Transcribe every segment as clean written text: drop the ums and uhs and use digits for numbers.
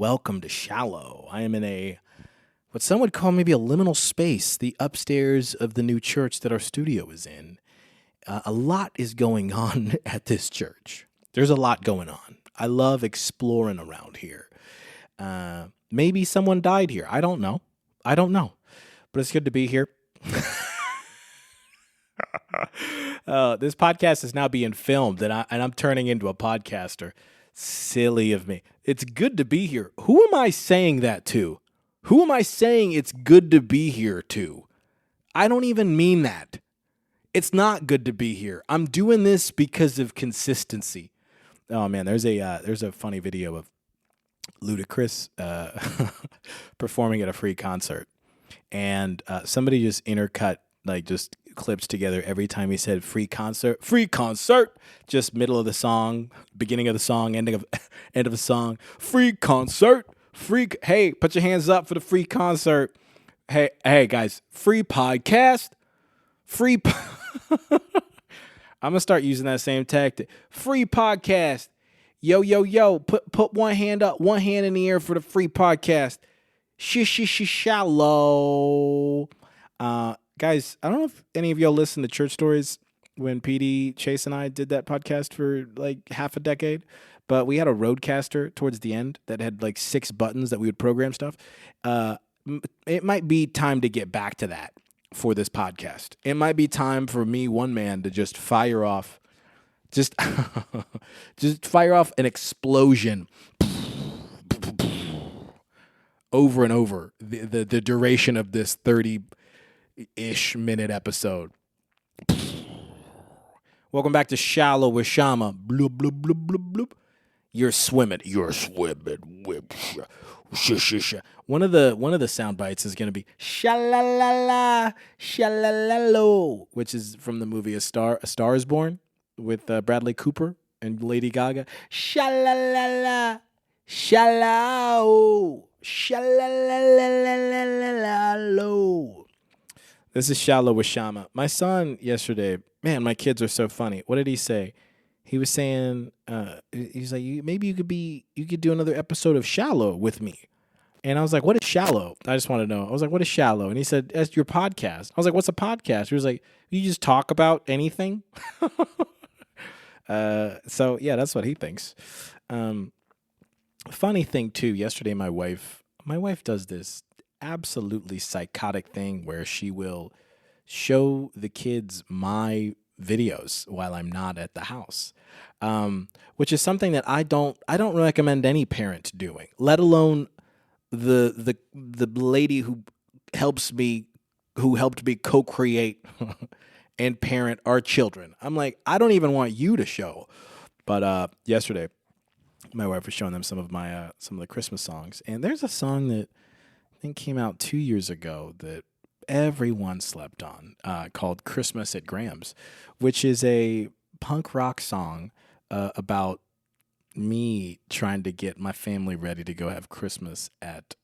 Welcome to Shallow. I am in what some would call maybe a liminal space, the upstairs of the new church that our studio is in. A lot is going on at this church. There's a lot going on. I love exploring around here. Maybe someone died here. I don't know. But it's good to be here. This podcast is now being filmed, and I'm turning into a podcaster. Silly of me. It's good to be here. Who am I saying that to? Who am I saying it's good to be here to? I don't even mean that. It's not good to be here. I'm doing this because of consistency. Oh man, there's a funny video of Ludacris performing at a free concert, and somebody just intercut just clips together every time he said free concert, just middle of the song, beginning of the song, end of the song, free concert, hey, put your hands up for the free concert. Hey guys, free podcast, I'm gonna start using that same tactic. Free podcast. Yo, put one hand up, one hand in the air for the free podcast. Shallow. Guys, I don't know if any of y'all listen to Church Stories when PD, Chase, and I did that podcast for like half a decade, but we had a Roadcaster towards the end that had like 6 buttons that we would program stuff. It might be time to get back to that for this podcast. It might be time for me, one man, to just fire off, just fire off an explosion over and over the duration of this 30-ish minute episode. Welcome back to Shallow with Shama. Bloop, bloop, bloop, bloop, bloop. You're swimming. One of the sound bites is going to be shalalala, shalalalo, which is from the movie A Star is Born with Bradley Cooper and Lady Gaga. Shalalala, shalao, shalalalalo. This is Shallow with Shama. My son yesterday, man, my kids are so funny. What did he say? He was saying, he's like, maybe you could do another episode of Shallow with me. And I was like, what is Shallow? I just want to know. I was like, what is Shallow? And he said, that's your podcast. I was like, what's a podcast? He was like, you just talk about anything? So yeah, that's what he thinks. Funny thing too, yesterday my wife does this absolutely psychotic thing where she will show the kids my videos while I'm not at the house, which is something that I don't recommend any parent doing, let alone the lady who helped me co-create and parent our children. I'm like, I don't even want you to show. But yesterday, my wife was showing them some of the Christmas songs, and there's a song that I think came out 2 years ago that everyone slept on, called Christmas at Graham's, which is a punk rock song about me trying to get my family ready to go have Christmas at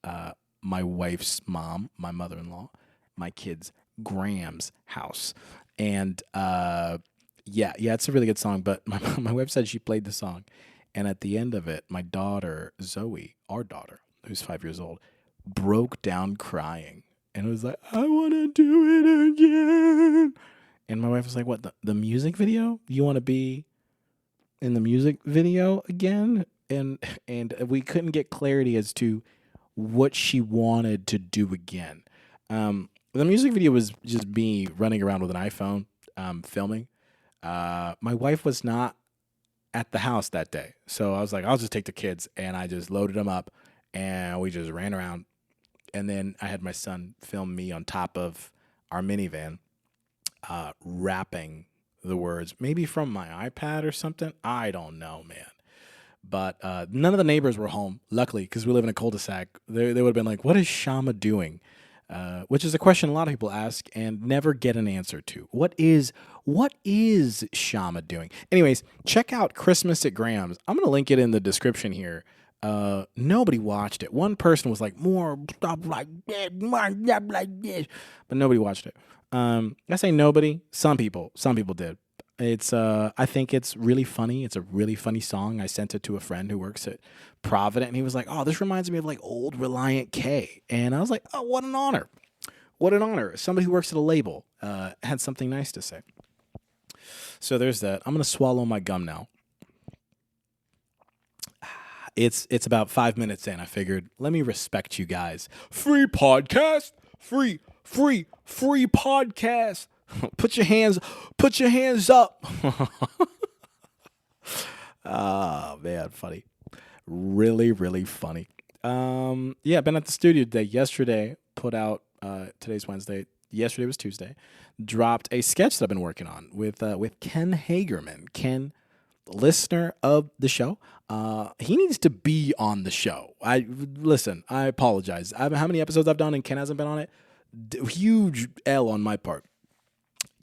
my wife's mom, my mother-in-law, my kids' Graham's house. And yeah, it's a really good song, but my wife said she played the song, and at the end of it, my daughter, Zoe, our daughter, who's 5 years old, broke down crying. And it was like, I want to do it again. And my wife was like, what, the music video? You want to be in the music video again? And we couldn't get clarity as to what she wanted to do again. The music video was just me running around with an iPhone, filming. My wife was not at the house that day. So I was like, I'll just take the kids. And I just loaded them up, and we just ran around. And then I had my son film me on top of our minivan, rapping the words, maybe from my iPad or something. I don't know, man. But none of the neighbors were home, luckily, because we live in a cul-de-sac. They would have been like, what is Shama doing? Which is a question a lot of people ask and never get an answer to. What is Shama doing? Anyways, check out Christmas at Graham's. I'm going to link it in the description here. Nobody watched it. One person was like, more stuff like this, but nobody watched it. I say nobody. Some people did. It's I think it's really funny. It's a really funny song. I sent it to a friend who works at Provident, and he was like, "Oh, this reminds me of like old Reliant K." And I was like, "Oh, what an honor! What an honor! Somebody who works at a label had something nice to say." So there's that. I'm gonna swallow my gum now. It's about 5 minutes in. I figured, let me respect you guys. Free podcast, free podcast. Put your hands up. Oh man, funny. Really, really funny. Yeah, been at the studio today. Yesterday, put out. Today's Wednesday. Yesterday was Tuesday. Dropped a sketch that I've been working on with Ken Hagerman. Ken, listener of the show. He needs to be on the show. I apologize. How many episodes I've done and Ken hasn't been on it? Huge L on my part.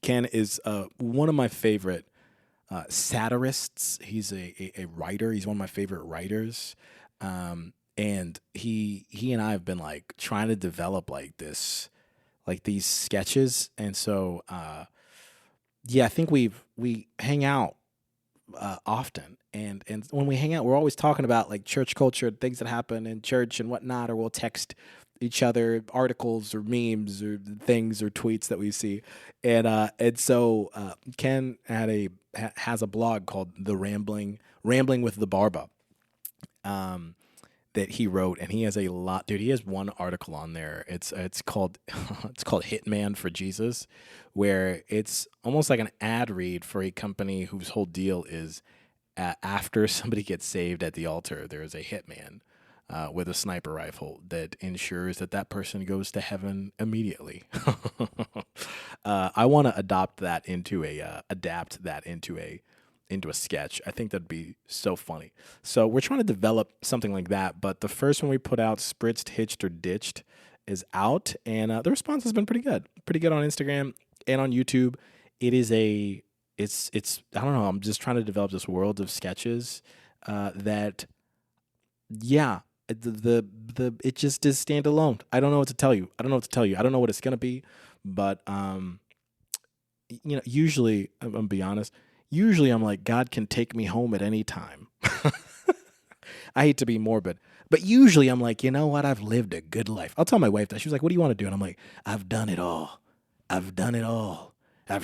Ken is one of my favorite satirists. He's a writer. He's one of my favorite writers. And he and I have been like trying to develop like these sketches. And so yeah, I think we hang out often, and when we hang out, we're always talking about like church culture and things that happen in church and whatnot, or we'll text each other articles or memes or things or tweets that we see, and so Ken has a blog called The Rambling with the Barba, that he wrote, and he has a lot, dude. He has one article on there. It's called it's called Hitman for Jesus, where it's almost like an ad read for a company whose whole deal is after somebody gets saved at the altar, there is a hitman with a sniper rifle that ensures that person goes to heaven immediately. I want to adapt that into a sketch. I think that'd be so funny. So we're trying to develop something like that. But the first one we put out, Spritzed, Hitched, or Ditched, is out, and the response has been pretty good. Pretty good on Instagram and on YouTube. It's I don't know. I'm just trying to develop this world of sketches that, yeah, it just is standalone. I don't know what to tell you. I don't know what it's gonna be, but usually I'm gonna be honest. Usually I'm like, God can take me home at any time. I hate to be morbid, but usually I'm like, you know what? I've lived a good life. I'll tell my wife that. She was like, what do you want to do? And I'm like, I've done it all. I've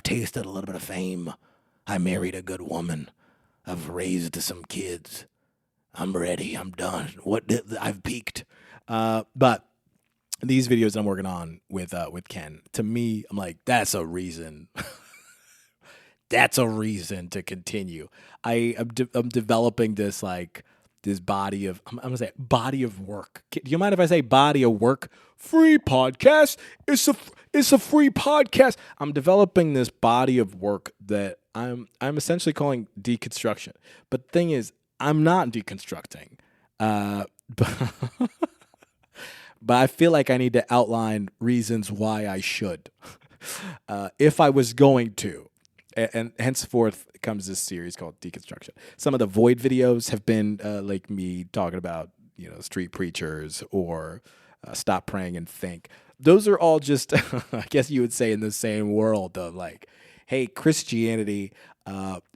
tasted a little bit of fame. I married a good woman. I've raised some kids. I'm ready. I'm done. I've peaked. But these videos that I'm working on with Ken, to me, I'm like, that's a reason. That's a reason to continue. I'm developing this body of, I'm gonna say body of work. Do you mind if I say body of work? Free podcast. It's a free podcast. I'm developing this body of work that I'm essentially calling deconstruction. But the thing is, I'm not deconstructing. But I feel like I need to outline reasons why I should, if I was going to. And henceforth comes this series called Deconstruction. Some of the Void videos have been like me talking about, street preachers or Stop Praying and Think. Those are all just, I guess you would say, in the same world of like, hey, Christianity,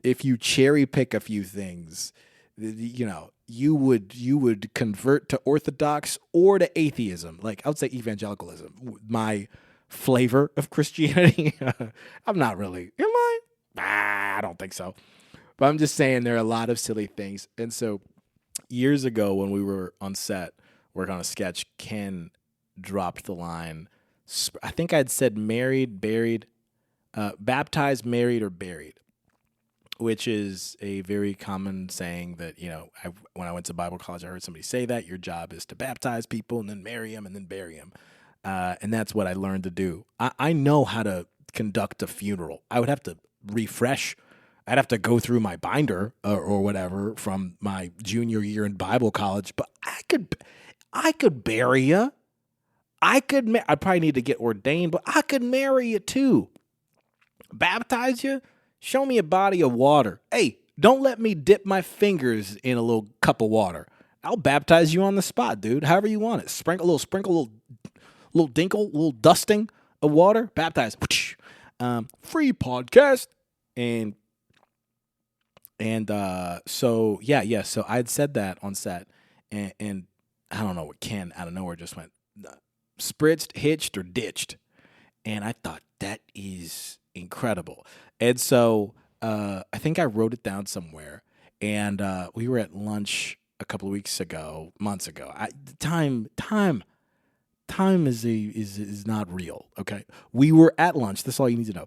if you cherry pick a few things, you would convert to Orthodox or to atheism. Like, I would say evangelicalism. My flavor of Christianity. I'm not really, am I? I don't think so. But I'm just saying there are a lot of silly things. And so years ago when we were on set working on a sketch, Ken dropped the line. I think I'd said married, buried, baptized, married, or buried, which is a very common saying that, when I went to Bible college, I heard somebody say that your job is to baptize people and then marry them and then bury them. And that's what I learned to do. I know how to conduct a funeral. I would have to refresh. I'd have to go through my binder or whatever from my junior year in Bible college, but I could bury you. I'd probably need to get ordained, but I could marry you too. Baptize you? Show me a body of water. Hey, don't let me dip my fingers in a little cup of water. I'll baptize you on the spot, dude. However you want it. Sprinkle, little dinkle, little dusting of water. Baptize. Free podcast. And And so yeah. So I'd said that on set, and I don't know what Ken out of nowhere just went spritzed, hitched, or ditched, and I thought that is incredible. And so I think I wrote it down somewhere, and we were at lunch a couple of weeks ago, months ago. Time is not real. Okay, we were at lunch. That's all you need to know.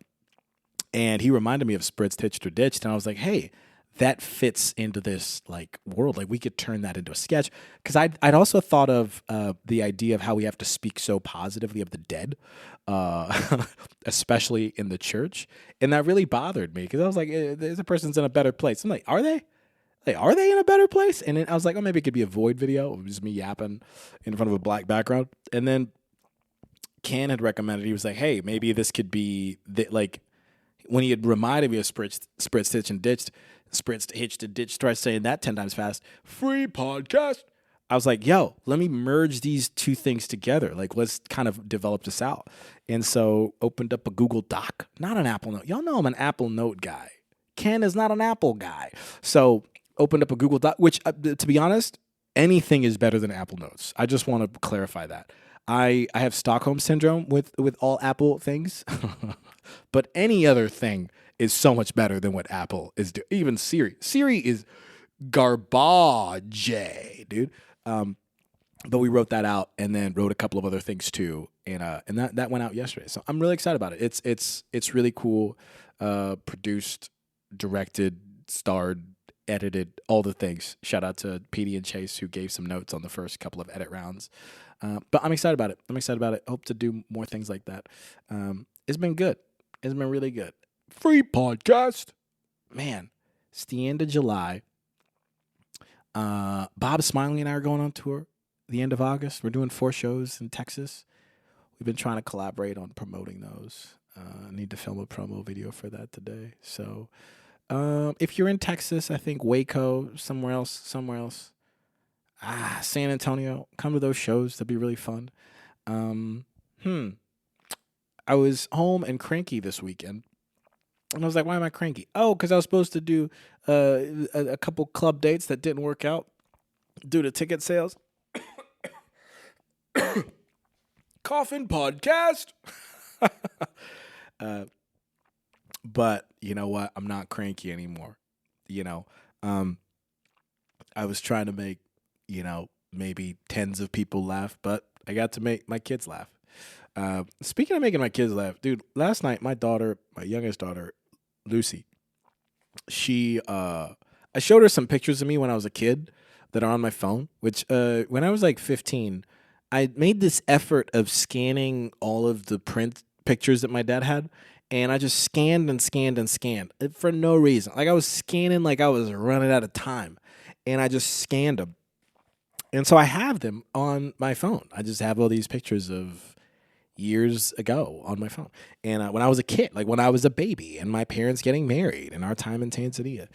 And he reminded me of spritzed, hitched, or ditched, and I was like, hey. That fits into this like world. Like we could turn that into a sketch. Because I'd also thought of the idea of how we have to speak so positively of the dead, especially in the church, and that really bothered me because I was like, "This person's in a better place." I'm like, "Are they? Like, are they in a better place?" And then I was like, "Oh, maybe it could be a void video of just me yapping in front of a black background." And then Can had recommended. He was like, "Hey, maybe this could be like." When he had reminded me of spritzed, hitched, and ditched, spritzed, hitched, and ditched, try saying that 10 times fast, free podcast. I was like, yo, let me merge these two things together. Like, let's kind of develop this out. And so opened up a Google Doc, not an Apple Note. Y'all know I'm an Apple Note guy. Ken is not an Apple guy. So opened up a Google Doc, which, to be honest, anything is better than Apple Notes. I just want to clarify that. I have Stockholm syndrome with all Apple things, but any other thing is so much better than what Apple is doing. Even Siri. Siri is garbage, dude. But we wrote that out and then wrote a couple of other things too, and that went out yesterday. So I'm really excited about it. It's really cool. Produced, directed, starred, edited, all the things. Shout out to Petey and Chase who gave some notes on the first couple of edit rounds. But I'm excited about it. Hope to do more things like that. It's been good. It's been really good. Free podcast. Man, it's the end of July. Bob Smiley and I are going on tour the end of August. We're doing 4 shows in Texas. We've been trying to collaborate on promoting those. I need to film a promo video for that today. So if you're in Texas, I think Waco, somewhere else. San Antonio, come to those shows. That'd be really fun. I was home and cranky this weekend. And I was like, why am I cranky? Oh, because I was supposed to do a couple club dates that didn't work out due to ticket sales. Coffin podcast. But you know what? I'm not cranky anymore. You know, I was trying to make, maybe tens of people laugh, but I got to make my kids laugh. Speaking of making my kids laugh, dude, last night my youngest daughter, Lucy, I showed her some pictures of me when I was a kid that are on my phone, which when I was like 15, I made this effort of scanning all of the print pictures that my dad had, and I just scanned and scanned and scanned for no reason. Like I was scanning like I was running out of time, and I just scanned them. And so I have them on my phone. I just have all these pictures of years ago on my phone. And when I was a kid, like when I was a baby and my parents getting married and our time in Tanzania.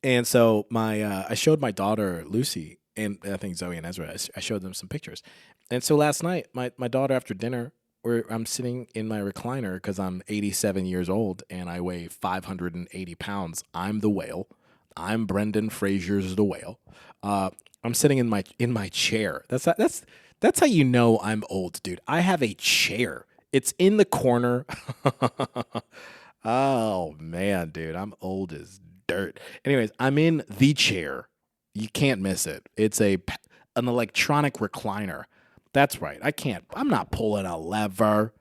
And so I showed my daughter Lucy and I think Zoe and Ezra, I showed them some pictures. And so last night, my daughter after dinner, where I'm sitting in my recliner because I'm 87 years old and I weigh 580 pounds. I'm the whale. I'm Brendan Fraser's the whale. I'm sitting in my chair. That's how you know I'm old, dude. I have a chair. It's in the corner. Oh man, dude, I'm old as dirt. Anyways, I'm in the chair. You can't miss it. It's an electronic recliner. That's right. I'm not pulling a lever.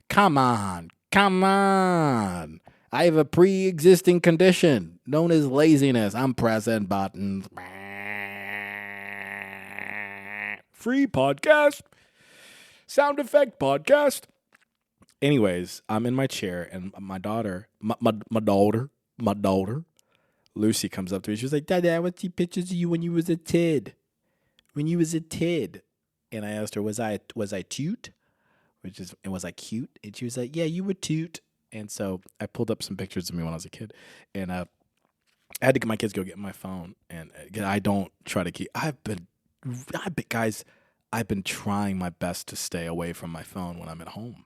Come on. I have a pre-existing condition known as laziness. I'm pressing buttons. Free podcast. Sound effect podcast. Anyways, I'm in my chair and my daughter, Lucy comes up to me. She was like, Dad, I want to see pictures of you when you was a kid. And I asked her, was I cute? And was I cute? And she was like, yeah, you were cute. And so I pulled up some pictures of me when I was a kid. And I had to get my kids to go get my phone. And I don't try to keep, guys, I've been trying my best to stay away from my phone when I'm at home.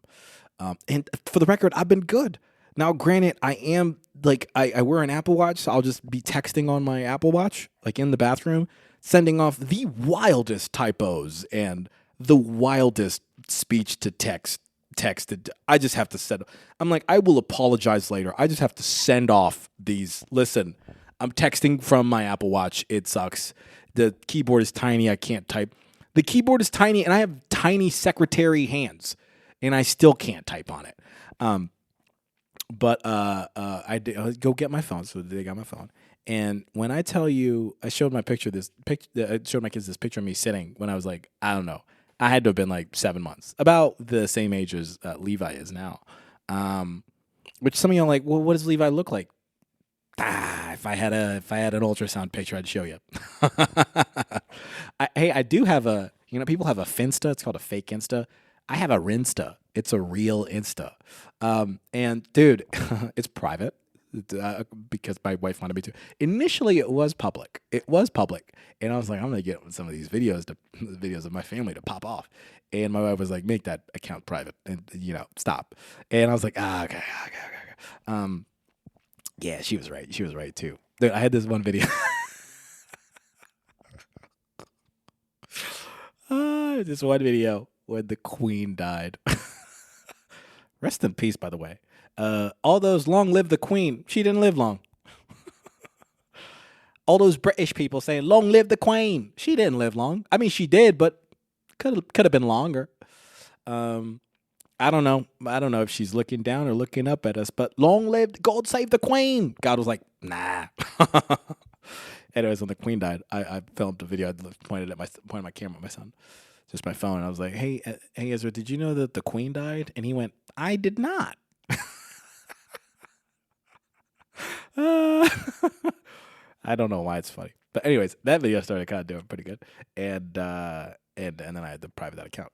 And for the record, I've been good. Now, granted, I am like I wear an Apple Watch, so I'll just be texting on my Apple Watch, like in the bathroom, sending off the wildest typos and the wildest speech to text texted. I just have to send. I'm like, I will apologize later. I just have to send off these. Listen, I'm texting from my Apple Watch. It sucks. The keyboard is tiny. I can't type. The keyboard is tiny, and I have tiny secretary hands, and I still can't type on it. But I did go get my phone. So they got my phone, and when I tell you, I showed my picture. I showed my kids this picture of me sitting when I was like, I don't know. I had to have been like 7 months, about the same age as Levi is now. Which some of y'all are like, well, what does Levi look like? If I had an ultrasound picture, I'd show you. I do have a, people have a Finsta. It's called a fake Insta. I have a Rinsta. It's a real Insta. And dude, it's private because my wife wanted me to. Initially, it was public. And I was like, I'm gonna get some of these videos of my family to pop off. And my wife was like, make that account private and stop. And I was like, okay. Yeah, she was right. She was right too. Dude, I had this one video. This one video when the Queen died. Rest in peace, by the way. All those long live the Queen. She didn't live long. All those British people saying long live the Queen. She didn't live long. I mean, she did, but could have been longer. I don't know. I don't know if she's looking down or looking up at us, but long live God save the Queen. God was like, nah. Anyways, when the Queen died, I filmed a video. I pointed my camera at my son, just my phone. And I was like, hey, Ezra, did you know that the Queen died? And he went, I did not. I don't know why it's funny. But anyways, that video started kind of doing pretty good. And then I had the private account.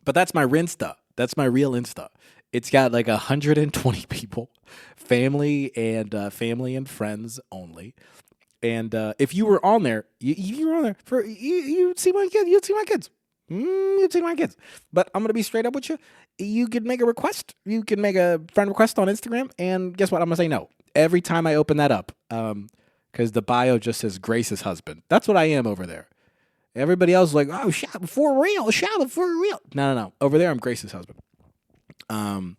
But that's my Rinsta. That's my real Insta. It's got like 120 people, family and friends only. And if you were on there, you were on there for you'd see my kids. You'd see my kids. You'd see my kids. But I'm gonna be straight up with you. You could make a request. You can make a friend request on Instagram, and guess what? I'm gonna say no every time I open that up. Because the bio just says Grace's husband. That's what I am over there. Everybody else is like, oh, Shama for real, Shama for real. No. Over there, I'm Grace's husband. And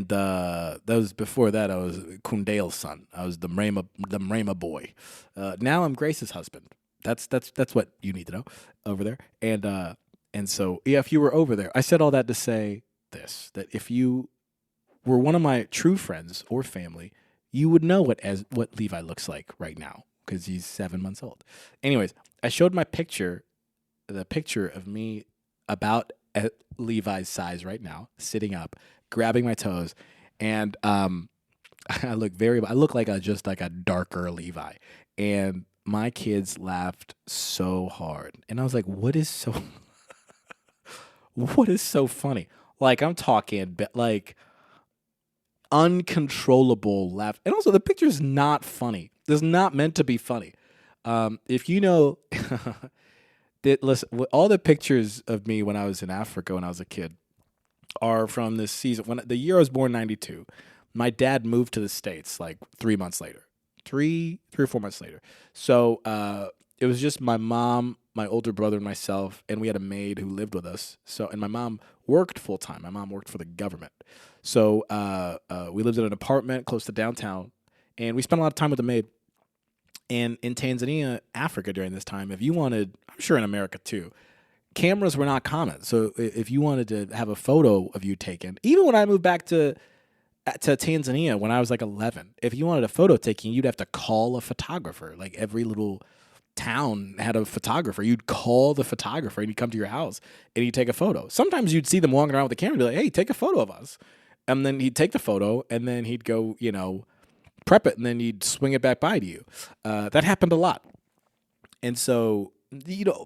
that was before that. I was Kundale's son. I was the Mrema boy. Now I'm Grace's husband. That's what you need to know over there. And so yeah, if you were over there, I said all that to say this: that if you were one of my true friends or family, you would know what Levi looks like right now because he's 7 months old. Anyways, I showed the picture of me about at Levi's size right now, sitting up, grabbing my toes, and I look like a darker Levi. And my kids laughed so hard, and I was like, "What is so funny?" Like I'm talking, like uncontrollable laugh, and also the picture's not funny. It's not meant to be funny. If you know, listen, all the pictures of me when I was in Africa when I was a kid are from this season. When the year I was born, 92, my dad moved to the States like 3 months later, three or 4 months later. So it was just my mom, my older brother, and myself, and we had a maid who lived with us. So, and my mom worked full time. My mom worked for the government. So we lived in an apartment close to downtown, and we spent a lot of time with the maid. And in Tanzania, Africa during this time, if you wanted, I'm sure in America too, cameras were not common. So if you wanted to have a photo of you taken, even when I moved back to Tanzania when I was like 11, if you wanted a photo taken, you'd have to call a photographer. Like every little town had a photographer. You'd call the photographer and he'd come to your house and he'd take a photo. Sometimes you'd see them walking around with the camera and be like, hey, take a photo of us. And then he'd take the photo and then he'd go, prep it and then he'd swing it back by to you. That happened a lot. And so,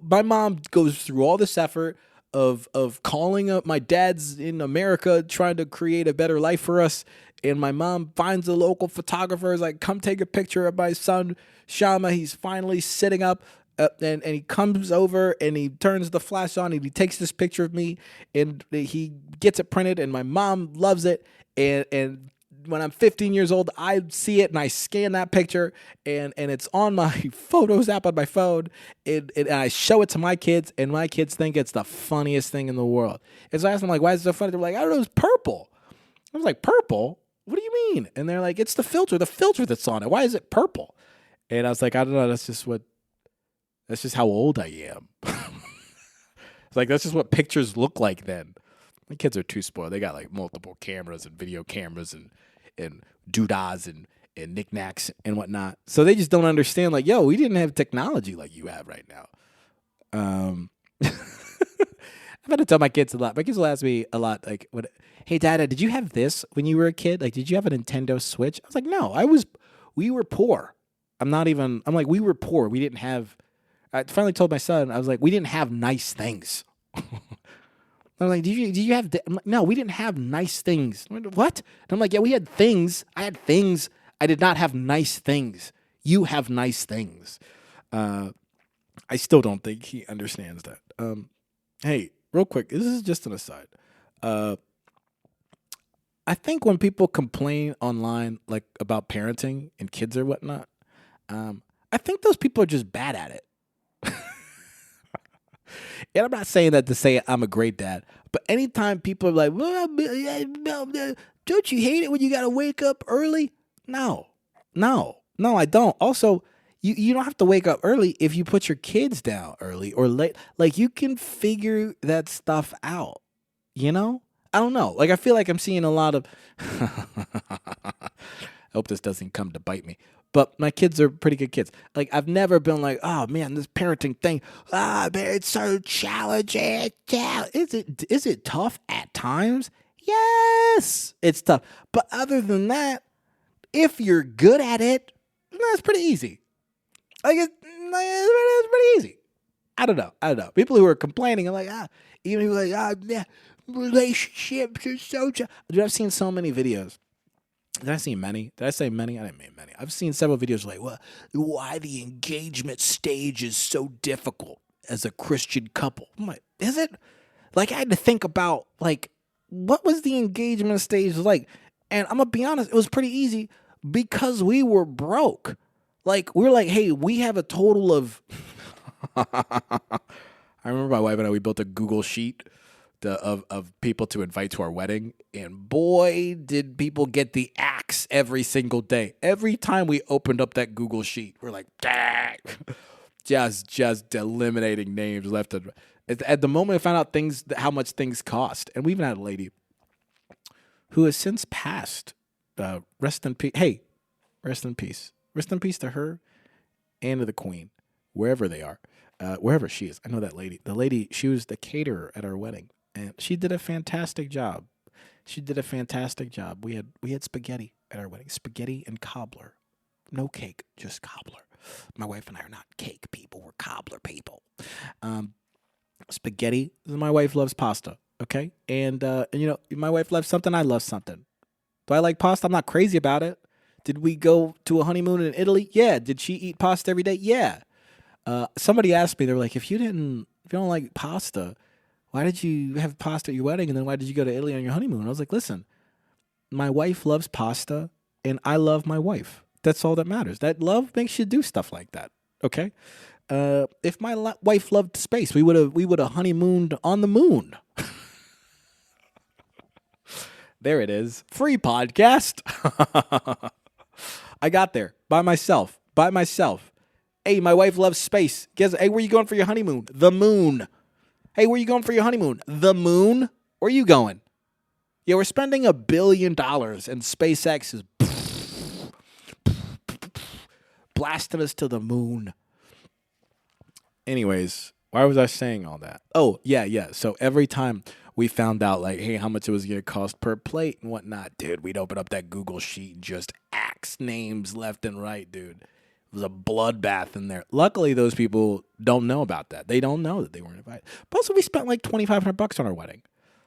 my mom goes through all this effort of calling up my dad's in America trying to create a better life for us. And my mom finds a local photographer, is like, come take a picture of my son, Shama. He's finally sitting up. And he comes over and he turns the flash on and he takes this picture of me and he gets it printed and my mom loves it. And when I'm 15 years old, I see it and I scan that picture and it's on my Photos app on my phone and I show it to my kids and my kids think it's the funniest thing in the world. And so I asked them, like, why is it so funny? They're like, I don't know, it's purple. I was like, purple? What do you mean? And they're like, it's the filter that's on it. Why is it purple? And I was like, I don't know. That's just how old I am. It's like, that's just what pictures look like then. My kids are too spoiled. They got like multiple cameras and video cameras and doodahs and knickknacks and whatnot. So they just don't understand, like, yo, we didn't have technology like you have right now. I've had to tell my kids a lot. My kids will ask me a lot, like, hey, Dada, did you have this when you were a kid? Like, did you have a Nintendo Switch? I was like, no, we were poor. I'm like, we were poor. We didn't have, I finally told my son, I was like, we didn't have nice things. I'm like, did you have, I'm like, no, we didn't have nice things. What? And I'm like, yeah, we had things. I had things. I did not have nice things. You have nice things. I still don't think he understands that. Hey, real quick, this is just an aside. I think when people complain online, like about parenting and kids or whatnot, I think those people are just bad at it. And I'm not saying that to say I'm a great dad, but anytime people are like, well, don't you hate it when you got to wake up early? No, I don't. Also, you don't have to wake up early if you put your kids down early or late. Like, you can figure that stuff out, you know? I don't know. Like, I feel like I'm seeing a lot of, I hope this doesn't come to bite me. But my kids are pretty good kids. Like, I've never been like, oh man, this parenting thing, man, it's so challenging. Is it tough at times? Yes, it's tough. But other than that, if you're good at it, that's pretty easy. Like, it's pretty easy. I don't know. People who are complaining are like, even people like, man, relationships are so challenging. Dude, I've seen so many videos. Did I see many? Did I say many? I didn't mean many. I've seen several videos like, well, why the engagement stage is so difficult as a Christian couple. I'm like, is it? Like, I had to think about, like, what was the engagement stage like? And I'm going to be honest, it was pretty easy because we were broke. Like, we were like, hey, we have a total of... I remember my wife and I, we built a Google sheet of people to invite to our wedding, and boy, did people get the axe every single day. Every time we opened up that Google sheet, we're like, dang, just eliminating names left and right. At the moment, I found out how much things cost, and we even had a lady who has since passed. Rest in peace. Hey, rest in peace. Rest in peace to her and to the Queen, wherever they are, wherever she is. I know that lady. The lady, she was the caterer at our wedding. And she did a fantastic job. We had spaghetti at our wedding. Spaghetti and cobbler. No cake, just cobbler. My wife and I are not cake people. We're cobbler people. Spaghetti. My wife loves pasta. Okay? And you know, my wife loves something. I love something. Do I like pasta? I'm not crazy about it. Did we go to a honeymoon in Italy? Yeah. Did she eat pasta every day? Yeah. Somebody asked me, they were like, if you don't like pasta, why did you have pasta at your wedding, and then why did you go to Italy on your honeymoon? I was like, listen, my wife loves pasta, and I love my wife. That's all that matters. That love makes you do stuff like that, okay? If my wife loved space, we would have honeymooned on the moon. There it is. Free podcast. I got there by myself. Hey, my wife loves space. Guess, hey, where you going for your honeymoon? The moon. Hey, where you going for your honeymoon? The moon? Where you going? Yeah, we're spending $1 billion, and SpaceX is blasting us to the moon. Anyways, why was I saying all that? Oh, yeah. So every time we found out, like, hey, how much it was going to cost per plate and whatnot, dude, we'd open up that Google sheet and just axe names left and right, dude. It was a bloodbath in there. Luckily, those people don't know about that. They don't know that they weren't invited. But also, we spent like $2,500 on our wedding.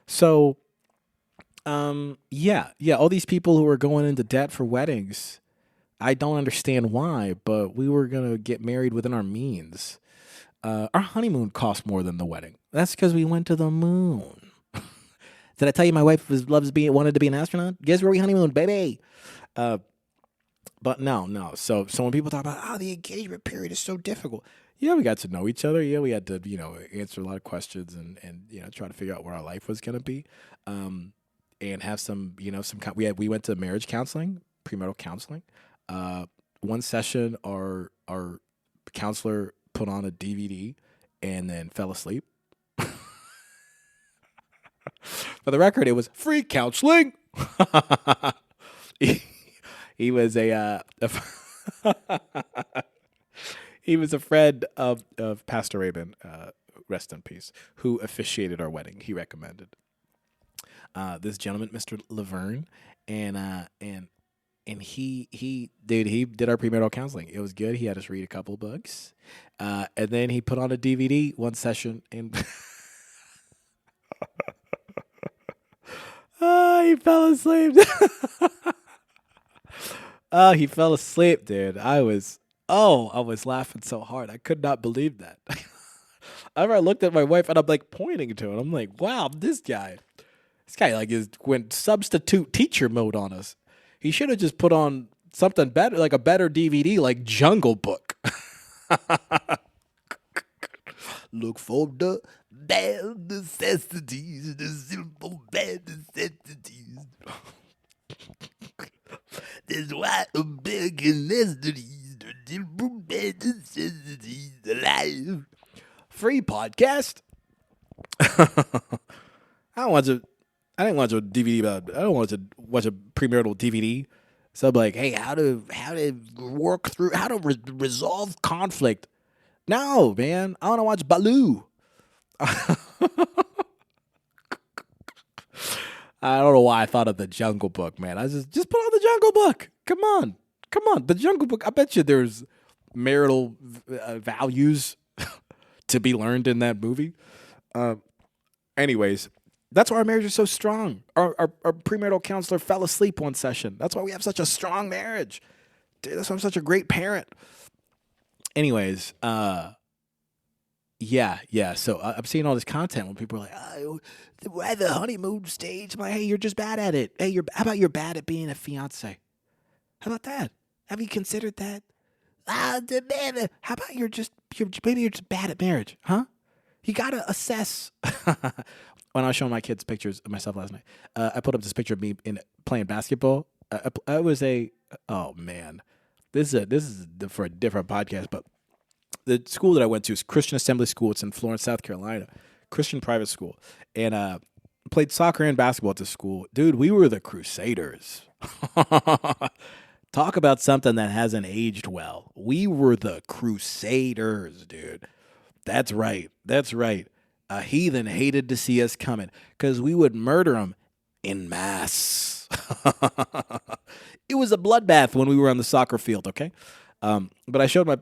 So, yeah. All these people who are going into debt for weddings, I don't understand why, but we were going to get married within our means. Our honeymoon cost more than the wedding. That's because we went to the moon. Did I tell you my wife wanted to be an astronaut? Guess where we honeymoon, baby? Uh, but no. So when people talk about the engagement period is so difficult, yeah, we got to know each other. Yeah, we had to answer a lot of questions and try to figure out where our life was gonna be, and have some we went to marriage counseling, premarital counseling. One session, our counselor put on a DVD and then fell asleep. For the record, it was free counseling. he, he was he was a friend of Pastor Rabin, rest in peace, who officiated our wedding. He recommended this gentleman, Mr. Laverne, and he did our premarital counseling. It was good. He had us read a couple books, and then he put on a DVD one session and. He fell asleep. He fell asleep, dude. I was laughing so hard. I could not believe that. I looked at my wife and I'm like pointing to it. I'm like, wow, this guy like went substitute teacher mode on us. He should have just put on something better, like a better DVD, like Jungle Book. Look for the bad necessities, the simple bad necessities. That's why American necessities, the simple bad necessities, alive. Free podcast. I didn't watch a DVD about. I don't want to watch a premarital DVD. So I'm like, hey, how to work through, how to resolve conflict. No, man, I want to watch Baloo. I don't know why I thought of the Jungle Book, man. I just put on the Jungle Book. Come on, the Jungle Book. I bet you there's marital values to be learned in that movie. Anyways, that's why our marriage is so strong. Our premarital counselor fell asleep one session. That's why we have such a strong marriage. Dude, that's why I'm such a great parent. Anyways, yeah. So I'm seeing all this content when people are like, we're at the honeymoon stage. I'm like, hey, you're just bad at it. Hey, how about you're bad at being a fiance? How about that? Have you considered that? How about maybe you're just bad at marriage, huh? You gotta assess. When I was showing my kids pictures of myself last night, I put up this picture of me playing basketball. I was oh man, this is for a different podcast, but the school that I went to is Christian Assembly School. It's in Florence, South Carolina, Christian private school, and played soccer and basketball at the school. Dude, we were the Crusaders. Talk about something that hasn't aged well. We were the Crusaders, dude. That's right. A heathen hated to see us coming because we would murder them en masse. It was a bloodbath when we were on the soccer field, okay? But I showed a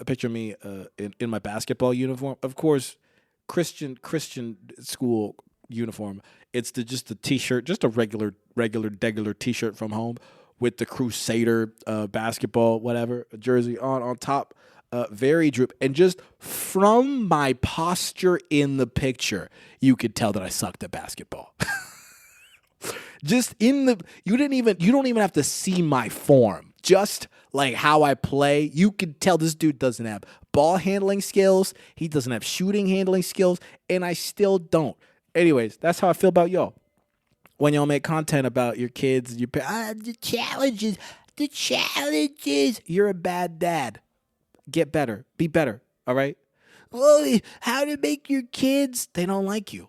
picture of me in my basketball uniform. Of course, Christian school uniform. It's just a T-shirt, just a regular T-shirt from home with the Crusader basketball jersey on top. Very droop, and just from my posture in the picture, you could tell that I sucked at basketball. Just you don't even have to see my form. Just like how I play, you could tell this dude doesn't have ball handling skills. He doesn't have shooting handling skills, and I still don't. Anyways, that's how I feel about y'all. When y'all make content about your kids, the challenges, you're a bad dad. Get better. Be better. All right? Well, how to make your kids? They don't like you.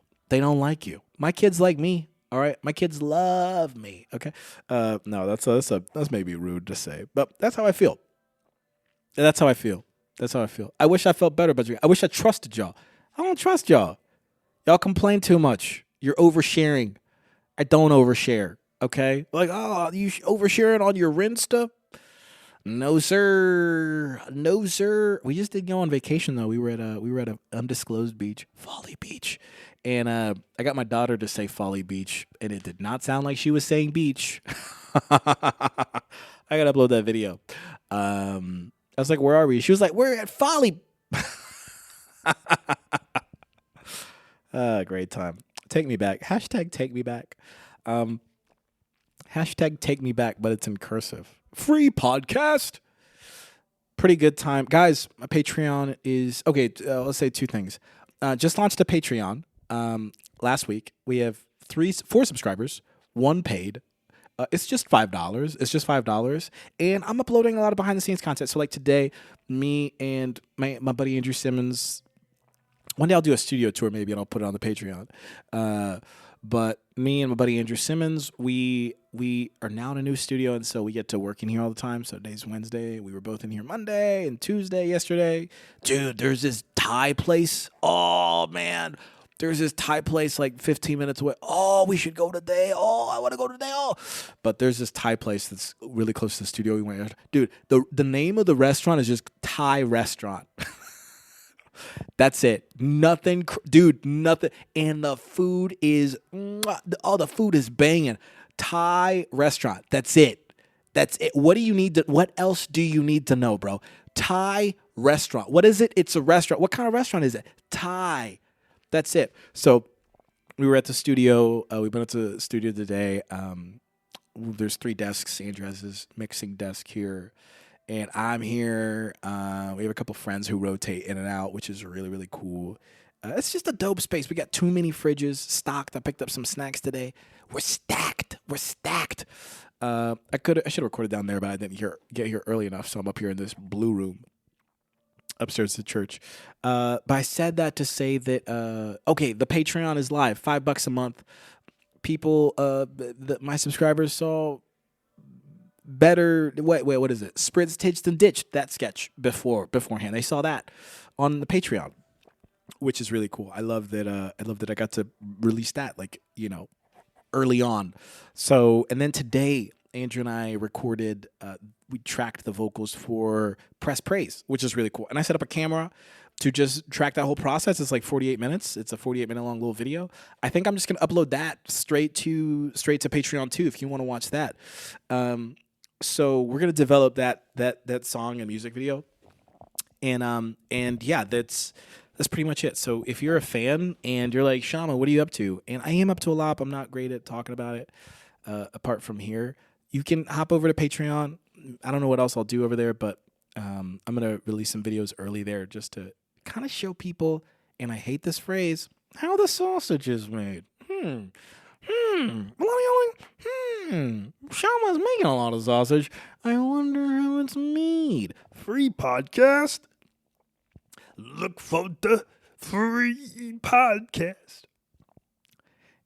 My kids like me. All right? My kids love me. Okay? No, that's maybe rude to say, but that's how I feel. I wish I felt better about you. I wish I trusted y'all. I don't trust y'all. Y'all complain too much. You're oversharing. I don't overshare. Okay? Like, you oversharing on your Insta? No, sir. We just did go on vacation though. We were at a undisclosed beach, Folly Beach, and I got my daughter to say Folly Beach, and it did not sound like she was saying beach. I gotta upload that video. I was like, "Where are we?" She was like, "We're at Folly." Great time. Take me back. Hashtag take me back. Um, Hashtag take me back, but it's in cursive. Free podcast. Pretty good time. Guys, my Patreon is okay. Let's say two things. Just launched a Patreon last week. We have four subscribers, one paid. It's just $5. It's just $5, and I'm uploading a lot of behind the scenes content. So like today, me and my buddy Andrew Simmons. One day I'll do a studio tour maybe, and I'll put it on the Patreon. But me and my buddy Andrew Simmons, we are now in a new studio, and so we get to work in here all the time. So today's Wednesday. We were both in here Monday and Tuesday yesterday. Dude, there's this Thai place. Oh, man. There's this Thai place like 15 minutes away. Oh, we should go today. Oh, I want to go today. Oh. But there's this Thai place that's really close to the studio we went. Dude, the name of the restaurant is just Thai Restaurant. That's it. Nothing, dude, nothing. And the food is, the food is banging. Thai restaurant. That's it. That's it. What else do you need to know, bro? Thai restaurant. What is it? It's a restaurant. What kind of restaurant is it? Thai. That's it. So we were at the studio. We went to the studio today. There's 3 desks. Andrew has his mixing desk here. And I'm here. We have a couple friends who rotate in and out, which is really, really cool. It's just a dope space. We got too many fridges stocked. I picked up some snacks today. We're stacked. I should have recorded down there, but I didn't get here early enough, so I'm up here in this blue room upstairs at the church. But I said that to say that, okay, the Patreon is live, $5 a month. People, my subscribers saw better. What is it? Spritz, Titched, and Ditched. That sketch beforehand. They saw that on the Patreon, which is really cool. I love that. I got to release that, early on. So, and then today, Andrew and I recorded. We tracked the vocals for Press Praise, which is really cool. And I set up a camera to just track that whole process. It's like 48 minutes. It's a 48-minute long little video. I think I'm just gonna upload that straight to Patreon too, if you want to watch that. So we're gonna develop that song and music video, and yeah, that's pretty much it. So if you're a fan and you're like, Shama, what are you up to? And I am up to a lot, but I'm not great at talking about it. Apart from here, you can hop over to Patreon. I don't know what else I'll do over there, but I'm gonna release some videos early there just to kind of show people. And I hate this phrase, how the sausage is made. Shama's making a lot of sausage. I wonder how it's made. Free podcast. Look for the free podcast.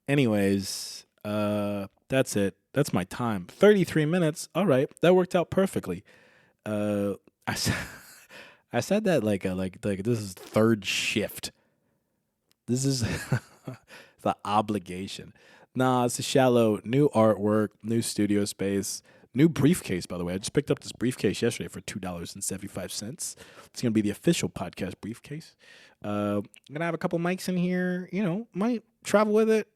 Anyways, that's it. That's my time. 33 minutes. All right, that worked out perfectly. I said that like this is third shift. This is the obligation. Nah, it's a shallow, new artwork, new studio space, new briefcase, by the way. I just picked up this briefcase yesterday for $2.75. It's going to be the official podcast briefcase. I'm going to have a couple mics in here, might travel with it.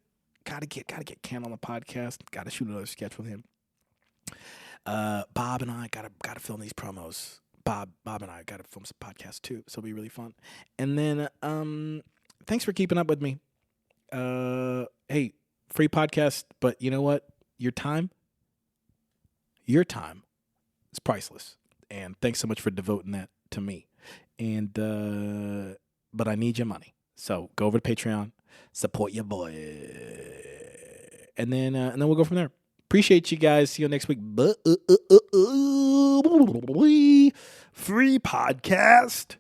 Gotta get Ken on the podcast. Gotta shoot another sketch with him. Bob and I gotta film these promos. Bob and I gotta film some podcasts too, so it'll be really fun. And then thanks for keeping up with me. Hey, free podcast, but you know what? Your time is priceless. And thanks so much for devoting that to me. And but I need your money. So go over to Patreon, support your boy. And then we'll go from there. Appreciate you guys. See you next week. Free podcast.